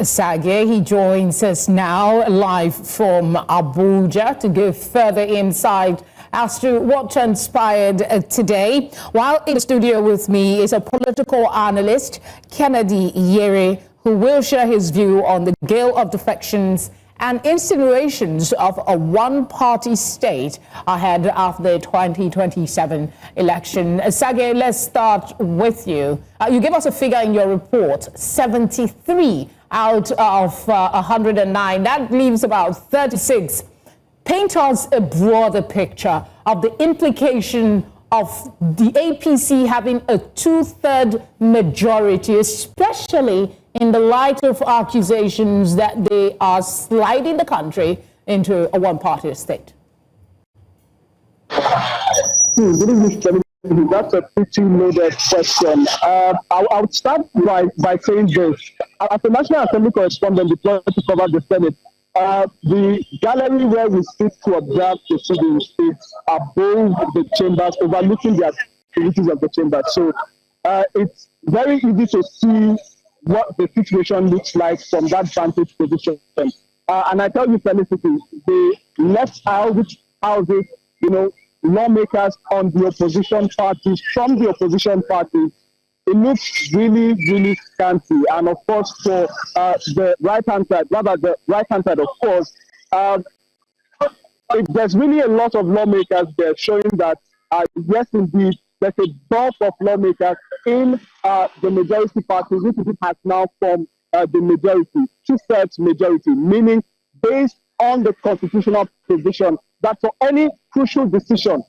Sagir. He joins us now live from Abuja to give further insight as to what transpired today. While in the studio with me is a political analyst, Kennedy Iyere, who will share his view on the gale of defections and insinuations of a one-party state ahead of the 2027 election. Sagir, let's start with you. You gave us a figure in your report, 73 out of 109. That leaves about 36. Paint us a broader picture of the implication of the APC having a two-thirds majority, especially in the light of accusations that they are sliding the country into a one-party state. Good evening, Kennedy. That's a pretty loaded question. I would start by saying this. As a National Assembly correspondent deployed to cover the Senate, the gallery where we sit to observe proceedings is above the chambers, overlooking the activities of the chambers. So it's very easy to see what the situation looks like from that vantage position. And I tell you, Felicity, the left houses, lawmakers on the opposition parties, from the opposition parties, it looks really, really scanty. And of course, for the right-hand side, of course, there's really a lot of lawmakers there showing that, yes, indeed, there's a bulk of lawmakers in the majority party, which has now formed the majority, two-thirds majority, meaning based on the constitutional provision that for any crucial decision,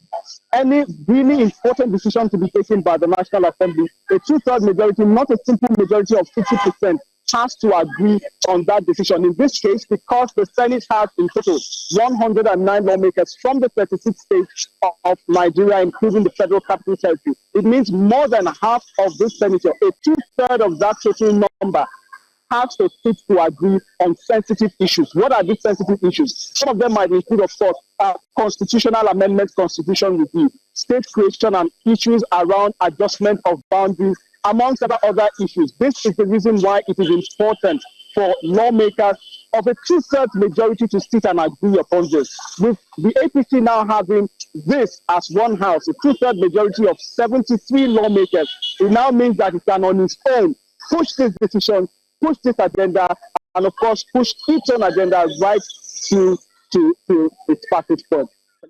any really important decision to be taken by the National Assembly, a two-thirds majority, not a simple majority of 50%, has to agree on that decision. In this case, because the Senate has in total 109 lawmakers from the 36 states of Nigeria, including the Federal Capital Territory, it means more than half of this senator, a two-thirds of that total number, has to sit to agree on sensitive issues. What are these sensitive issues? Some of them might include, of course, constitutional amendments, constitution review, state creation, and issues around adjustment of boundaries, amongst other issues. This is the reason why it is important for lawmakers of a two-thirds majority to sit and agree upon this. With the APC now having this as one house, a two-thirds majority of 73 lawmakers, it now means that it can on its own push this decision, push this agenda, and of course push its own agenda right to its passage point.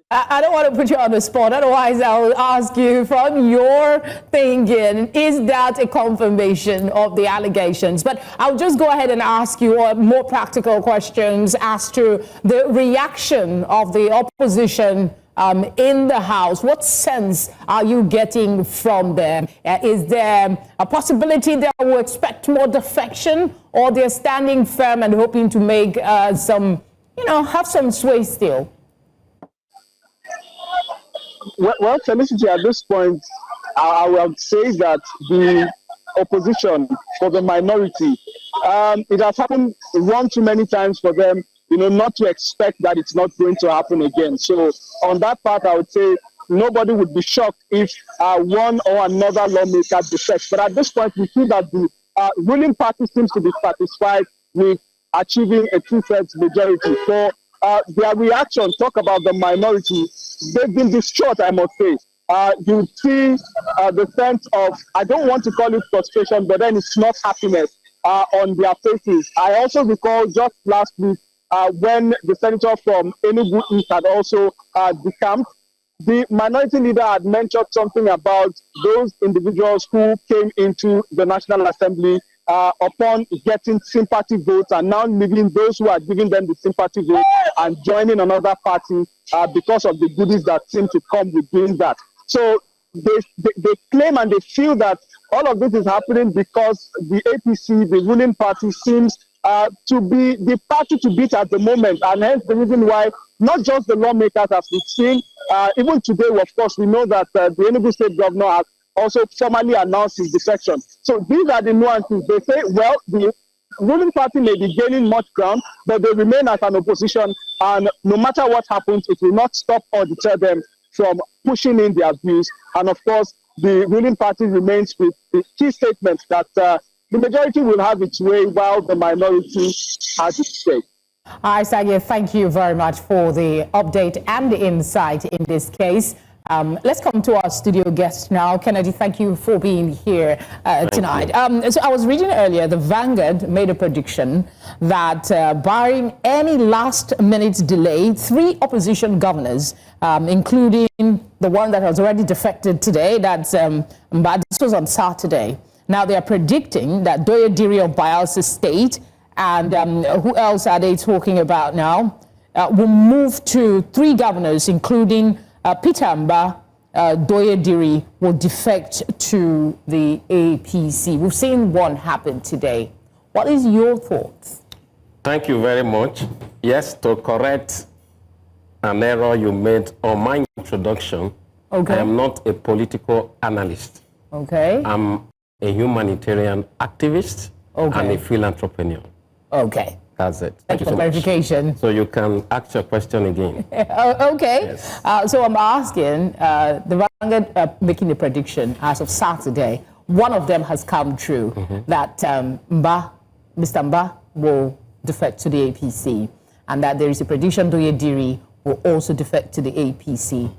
I don't want to put you on the spot, otherwise I'll ask you from your thinking, is that a confirmation of the allegations? But I'll just go ahead and ask you more practical questions as to the reaction of the opposition in the House. What sense are you getting from them? Is there a possibility they will expect more defection, or they're standing firm and hoping to make have some sway still? Well, Felicity, at this point, I would say that the opposition for the minority, it has happened one too many times for them, not to expect that it's not going to happen again. So on that part, I would say nobody would be shocked if one or another lawmaker defects. But at this point, we see that the ruling party seems to be satisfied with achieving a two-thirds majority. So their reaction, talk about the minority, they've been distraught, I must say. You see the sense of, I don't want to call it frustration, but then it's not happiness on their faces. I also recall just last week when the senator from Enugu East had also decamped, the minority leader had mentioned something about those individuals who came into the National Assembly upon getting sympathy votes and now leaving those who are giving them the sympathy vote and joining another party because of the goodies that seem to come with doing that. So they claim and they feel that all of this is happening because the APC, the ruling party, seems to be the party to beat at the moment, and hence the reason why not just the lawmakers have been seen, even today, of course, we know that the Enugu State Governor has also formally announced his defection. So these are the nuances. They say, well, the ruling party may be gaining much ground, but they remain as an opposition, and no matter what happens, it will not stop or deter them from pushing in their views. And of course, the ruling party remains with the key statements that the majority will have its way while the minority has its say. All right, Sagir, thank you very much for the update and the insight in this case. Let's come to our studio guest now. Kennedy, thank you for being here tonight. So I was reading earlier, the Vanguard made a prediction that barring any last-minute delay, 3 opposition governors, including the one that has already defected today, that's this was on Saturday. Now they are predicting that Iyere of Bayelsa State and who else are they talking about now, will move to 3 governors, including Peter Mba, Iyere will defect to the APC. We've seen one happen today. What is your thoughts? Thank you very much. Yes, to correct an error you made on my introduction, okay. I am not a political analyst. Okay. I'm a humanitarian activist okay. and a philanthropist. Okay. That's it. Thank you for clarification. So you can ask your question again. Okay. Yes. So I'm asking, the Vanguard making a prediction as of Saturday. One of them has come true, that Mr. Mba will defect to the APC, and that there is a prediction Iyere will also defect to the APC.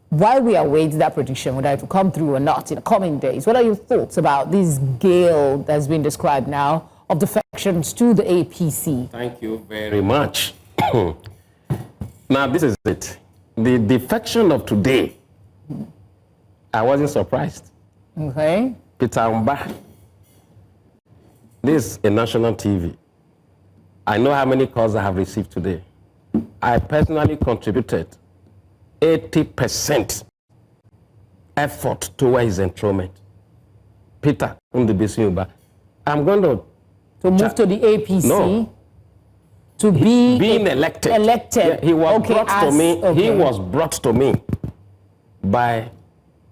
While we await that prediction, whether it will come through or not in the coming days, what are your thoughts about this gale that's been described now of defections to the APC? Thank you very much. Now, this is it. The defection of today, I wasn't surprised. Okay. Peter Mba, this is a national TV. I know how many calls I have received today. I personally contributed 80% effort towards his enthronement. Peter Mba, I'm going to move to the APC. No. To be being elected. Yeah, he was brought to me. Okay. He was brought to me by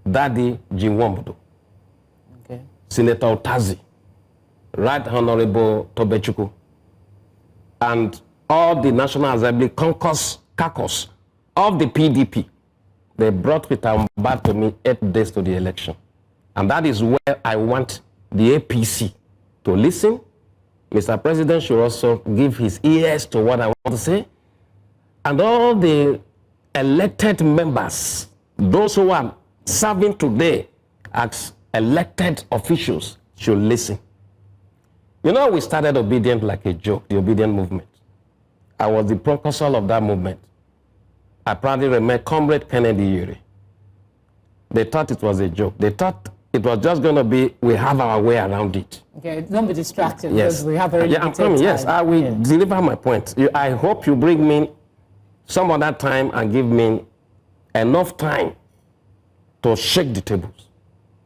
Daddy Jinwambudu, okay. Senator Otazi, Right Honorable Tobechukwu, and all the National Assembly caucus of the PDP. They brought Peter Mba to me 8 days to the election. And that is where I want the APC to listen. Mr. President should also give his ears to what I want to say. And all the elected members, those who are serving today as elected officials, should listen. You know, we started Obedient like a joke, the Obedient movement. I was the precursor of that movement. I proudly remember Comrade Kennedy Iyere. They thought it was a joke. They thought it was just going to be, we have our way around it. Okay, don't be distracted, yes. Because we have a I'm coming. Yes, I will deliver my point. I hope you bring me some other time and give me enough time to shake the tables.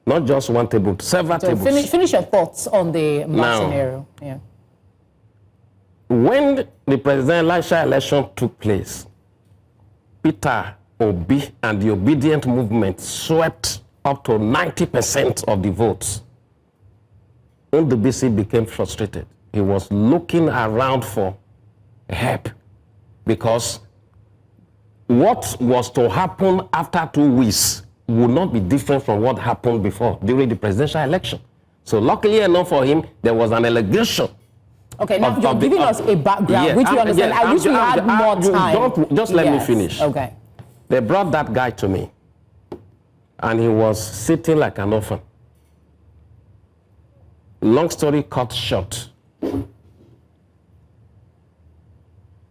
Not just one table, several tables. Finish your thoughts on the scenario. Yeah. When the presidential election took place, Peter Obi and the Obedient movement swept up to 90% of the votes. When the BC became frustrated, he was looking around for help, because what was to happen after 2 weeks would not be different from what happened before during the presidential election. So luckily enough for him, there was an allegation. Okay, now you're giving us a background, which we understand. I wish we had more time. Just let me finish. Okay. They brought that guy to me, and he was sitting like an orphan. Long story cut short,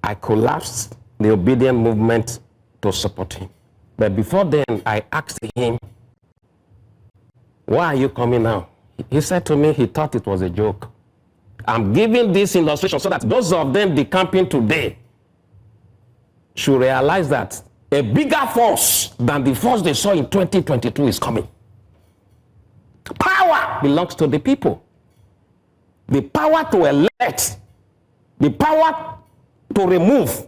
I collapsed the Obedient movement to support him. But before then, I asked him, why are you coming now? He said to me he thought it was a joke. I'm giving this illustration so that those of them decamping today should realize that a bigger force than the force they saw in 2022 is coming. Power belongs to the people. The power to elect, the power to remove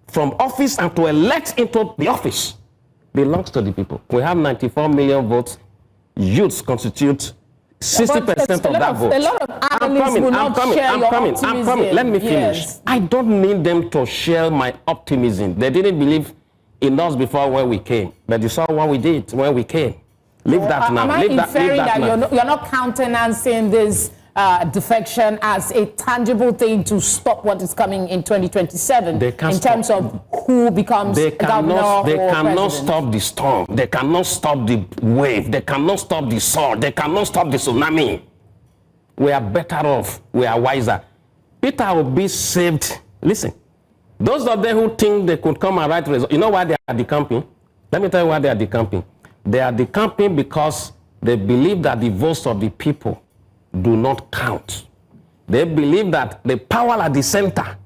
from office and to elect into the office belongs to the people. We have 94 million votes. Youths constitute 60% of that vote. A lot of analysts will not share your optimism. I'm coming. Let me finish. I don't need them to share my optimism. They didn't believe in us before when we came, but you saw what we did when we came. Leave that now. Am I inferring that you're not countenancing this defection as a tangible thing to stop what is coming in 2027 in terms of who becomes governor or They cannot president? stop the storm. They cannot stop the wave. They cannot stop the sword. They cannot stop the tsunami. We are better off. We are wiser. Peter Obi saved. Listen, those of them who think they could come and write results, you know why they are decamping? Let me tell you why they are decamping. They are decamping because they believe that the votes of the people do not count. They believe that the power at the center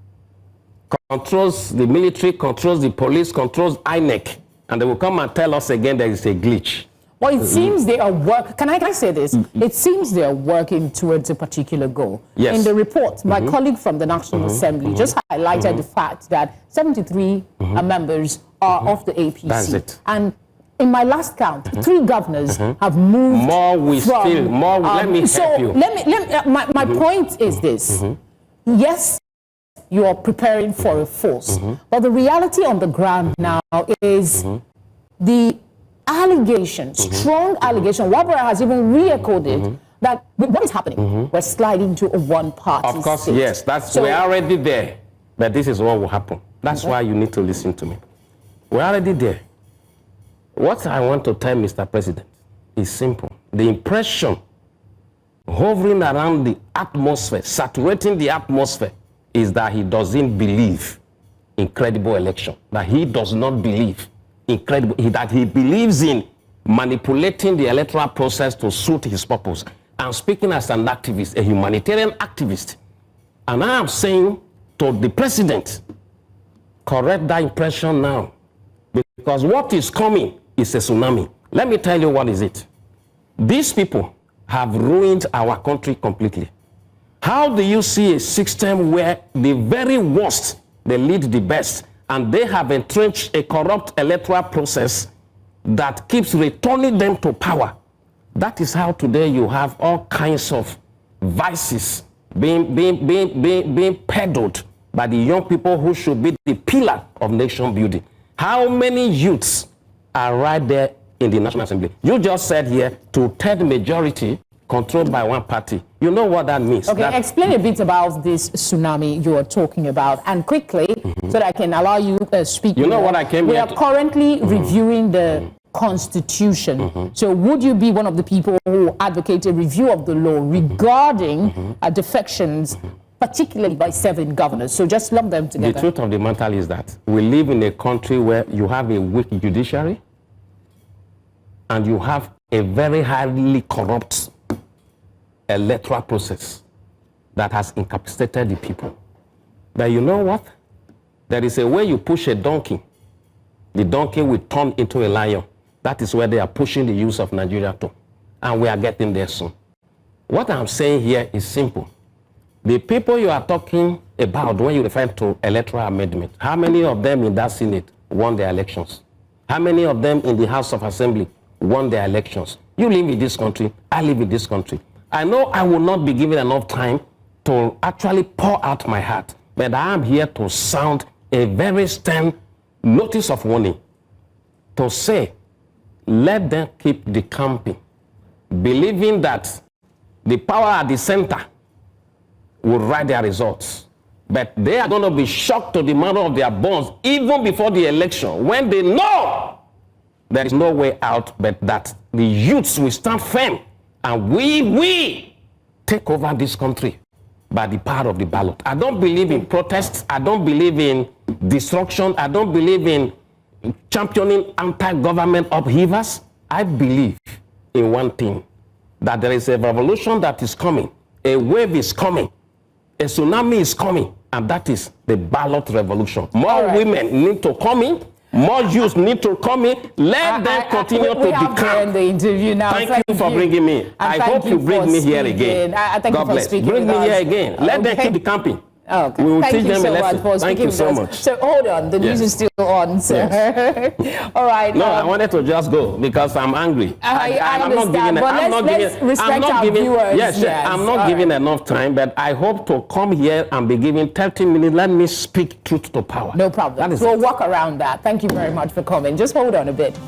controls the military, controls the police, controls INEC, and they will come and tell us again there is a glitch. Well, it seems they are working. Can I say this? It seems they are working towards a particular goal. Yes. In the report, my colleague from the National Assembly just highlighted the fact that 73 members are of the APC. That's it. And in my last count, 3 governors have moved. More we from, still, more, let me help you. My point is this. Yes, you are preparing for a force, but the reality on the ground now is the allegation, strong allegation, Wabra has even re-echoed it, that what is happening? We're sliding to a one-party Of course, state. yes, we're already there, but this is what will happen. That's why you need to listen to me. We're already there. What I want to tell Mr. President is simple. The impression hovering around the atmosphere, saturating the atmosphere, is that he doesn't believe in credible election, that he does not believe that he believes in manipulating the electoral process to suit his purpose. I'm speaking as an activist, a humanitarian activist. And I am saying to the president, correct that impression now. Because what is coming is a tsunami. Let me tell you what is it. These people have ruined our country completely. How do you see a system where the very worst, they lead the best, and they have entrenched a corrupt electoral process that keeps returning them to power? That is how today you have all kinds of vices being peddled by the young people who should be the pillar of nation building. How many youths are right there in the National Assembly? You just said here, two-thirds majority controlled by one party. You know what that means. Okay, explain a bit about this tsunami you are talking about, and quickly, so that I can allow you to speak. You know what I came We here are to... currently reviewing the Constitution. So would you be one of the people who advocate a review of the law regarding defections, particularly by 7 governors? So just lump them together. The truth of the matter is that we live in a country where you have a weak judiciary and you have a very highly corrupt electoral process that has incapacitated the people. But you know what? There is a way you push a donkey. The donkey will turn into a lion. That is where they are pushing the use of Nigeria to. And we are getting there soon. What I'm saying here is simple. The people you are talking about when you refer to electoral amendment, how many of them in that Senate won their elections? How many of them in the House of Assembly won their elections? You live in this country, I live in this country. I know I will not be given enough time to actually pour out my heart, but I am here to sound a very stern notice of warning, to say, let them keep decamping, believing that the power at the center will write their results. But they are going to be shocked to the marrow of their bones even before the election, when they know there is no way out but that the youths will stand firm and we take over this country by the power of the ballot. I don't believe in protests. I don't believe in destruction. I don't believe in championing anti-government upheavers. I believe in one thing, that there is a revolution that is coming. A wave is coming. A tsunami is coming. And that is the ballot revolution. More women need to come in. More youth need to come in. Let them continue to decamp. The interview now. Thank you for bringing me. I hope you bring me here again. God bless. Bring me here again. Let them keep decamping. Okay. We will Thank teach them a lesson. Thank you so much. So hold on, the news is still on, sir. Yes. All right. No, I wanted to just go because I'm angry. I understand, but let's respect our viewers. Yes, I'm not giving enough time, but I hope to come here and be given 30 minutes. Let me speak truth to power. No problem. We'll walk around that. Thank you very much for coming. Just hold on a bit.